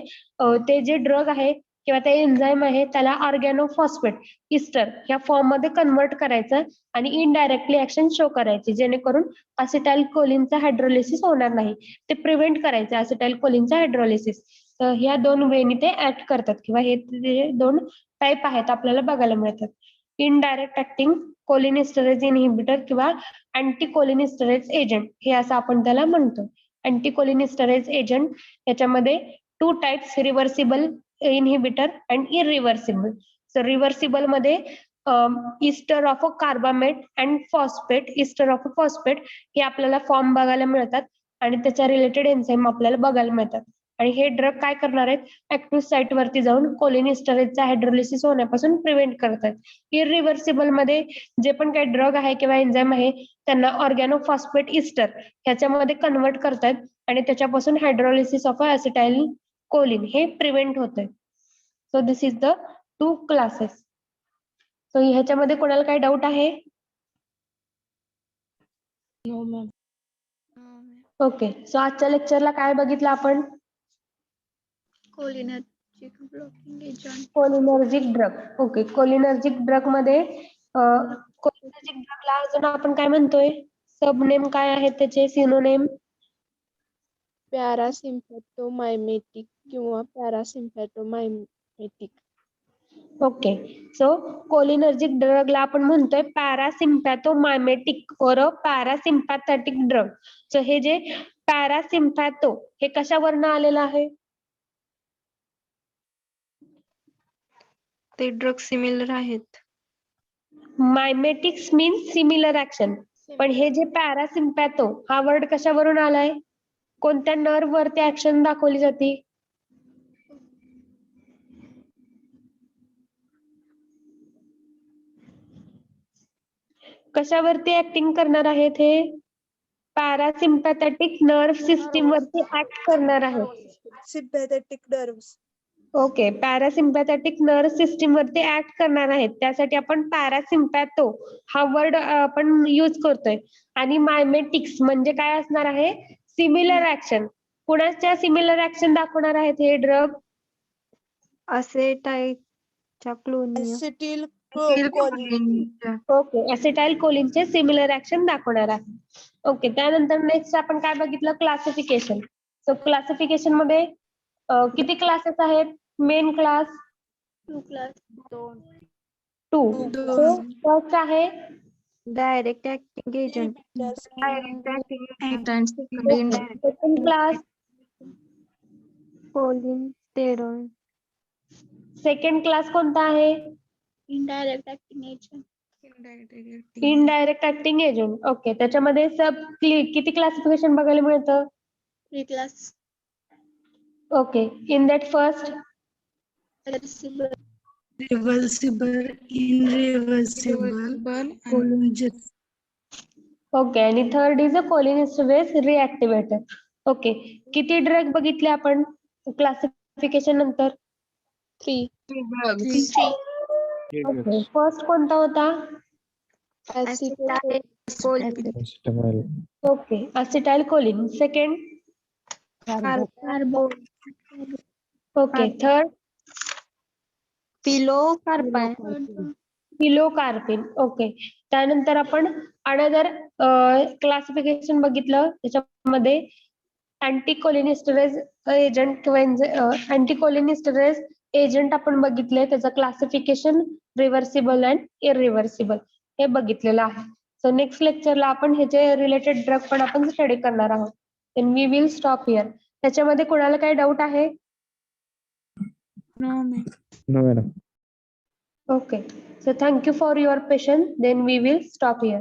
Speaker 1: ते जे ड्रग आहे किंवा ते एन्झाईम आहे त्याला ऑर्गॅनोफॉस्फेट ईस्टर ह्या फॉर्म मध्ये कन्वर्ट करायचं आणि इनडायरेक्टली ऍक्शन शो करायची, जेणेकरून असेटाइलकोलिनचा हायड्रोलिसिस होणार नाही. ते प्रिव्हेंट करायचं असेटाइलकोलिनचा हायड्रोलिसिस. तर ह्या 2 वेनी ते ऍक्ट करतात किंवा हे 2 टाईप आहेत आपल्याला बघायला मिळतात. इनडायरेक्ट ऍक्टिंग कोलिनिस्टरेज इनहिबिटर किंवा अँटी कोलिनिस्टरेज एजंट हे असं आपण त्याला म्हणतो. अँटी कोलिनिस्टरेज एजंट याच्यामध्ये 2 types, reversible inhibitor and irreversible. So reversible मध्ये ester of a carbamate and phosphate, ester of a phosphate हे आपल्याला फॉर्म बघायला मिळतात आणि त्याच्या रिलेटेड एन्झाईम आपल्याला बघायला मिळतात. आणि हे ड्रग काय करणार आहेत, ऍक्टिव्ह साईट वरती जाऊन कोलिनिस्टरेजचा हायड्रोलिसिस होण्यापासून प्रिव्हेंट करतात. इरिव्हर्सिबल मध्ये जे पण काही ड्रग आहे किंवा एन्झाईम आहे त्यांना ऑर्गॅनोफॉस्फेट ईस्टर ह्याच्यामध्ये कन्वर्ट करतात आणि त्याच्यापासून हायड्रोलिसिस ऑफ असेटाइल कोलिन हे प्रिव्हेंट होते. So this is the 2 classes. So ह्याच्यामध्ये कोणाला काही डाऊट आहे?
Speaker 2: No, ma'am.
Speaker 1: ओके. सो आजच्या लेक्चरला काय बघितलं आपण?
Speaker 3: Cholinergic blocking agent.
Speaker 1: Cholinergic drug. Okay. Cholinergic drug मध्ये कोलिनर्जिक ड्रगला अजून आपण काय म्हणतोय, सब नेम काय आहेत त्याचे, सिनोनेम?
Speaker 2: पॅरासिम्पॅथोमायमेटिक किंवा पॅरासिम्पॅथोमायमेटिक.
Speaker 1: ओके. सो कोलिनर्जिक ड्रगला आपण म्हणतोय पॅरासिम्पॅथोमायमेटिक और पॅरासिम्पॅथेटिक ड्रग. सो हे जे पॅरासिम्पॅथो हे कशावरनं आलेलं आहे?
Speaker 3: ते ड्रग सिमिलर आहेत.
Speaker 1: मायमेटिक्स मीन्स सिमिलर ऍक्शन, पण हे जे पॅरासिम्पॅथो हा वर्ड कशावरून आलाय, कोणत्या नर्व वरती ऍक्शन दाखवली जाते? कशावरती ऍक्टिंग करणार आहेत हे? पॅरासिम्पॅथेटिक नर्व सिस्टीम वरती ऍक्ट करणार आहेत.
Speaker 4: Sympathetic nerves.
Speaker 1: Okay. Parasympathetic nerve system वरती ऍक्ट करणार आहेत, त्यासाठी आपण पॅरासिम्पॅथो हा वर्ड आपण यूज करतोय. आणि मायमेटिक्स म्हणजे काय असणार आहे, सिमिलर ऍक्शन. कुणाच्या सिमिलर ऍक्शन दाखवणार आहेत हे ड्रग?
Speaker 3: असेटाइलच्या क्लोनिया.
Speaker 4: Acetyl choline.
Speaker 1: ओके. असेटाइल कोलिनचे सिमिलर ऍक्शन दाखवणार आहे. ओके. त्यानंतर नेक्स्ट आपण काय बघितलं, क्लासिफिकेशन. सो क्लासिफिकेशन मध्ये किती क्लासेस आहेत? Main class
Speaker 2: 2 class. 2.
Speaker 1: 2.
Speaker 4: Two.
Speaker 1: So first आहे
Speaker 3: direct acting agent.
Speaker 1: Second class.
Speaker 3: Cholinesterase.
Speaker 1: Second class कोणता आहे?
Speaker 2: Indirect acting agent.
Speaker 1: Indirect acting agent. Okay, त्याच्यामध्ये किती क्लासिफिकेशन बघायला मिळतं?
Speaker 2: 3 class.
Speaker 1: Okay, in that first
Speaker 2: Reversible.
Speaker 6: reversible, irreversible, and just
Speaker 1: okay, आणि third is a cholinesterase reactivator. Okay, किती drug बघितले आपण क्लासिफिकेशन नंतर?
Speaker 2: 3.
Speaker 1: ओके, फर्स्ट कोणता होता? Okay, acetyl choline. Second. Okay, third pilocarpine. Okay, त्यानंतर आपण अनदर क्लासिफिकेशन बघितलं, त्याच्यामध्ये अँटीकोलिनिस्टरेज एजंट किंवा अँटीकोलिनिस्टरेज एजंट आपण बघितले, त्याचं क्लासिफिकेशन रिव्हर्सिबल अँड इरिव्हर्सिबल हे बघितलेलं आहे. सो नेक्स्ट लेक्चरला आपण ह्याचे रिलेटेड ड्रग पण आपण स्टडी करणार आहोत. Then we will stop here. त्याच्यामध्ये कोणाला काही डाऊट आहे?
Speaker 3: No ma'am.
Speaker 7: No, madam.
Speaker 1: Okay, so thank you for your patience. Then we will stop here.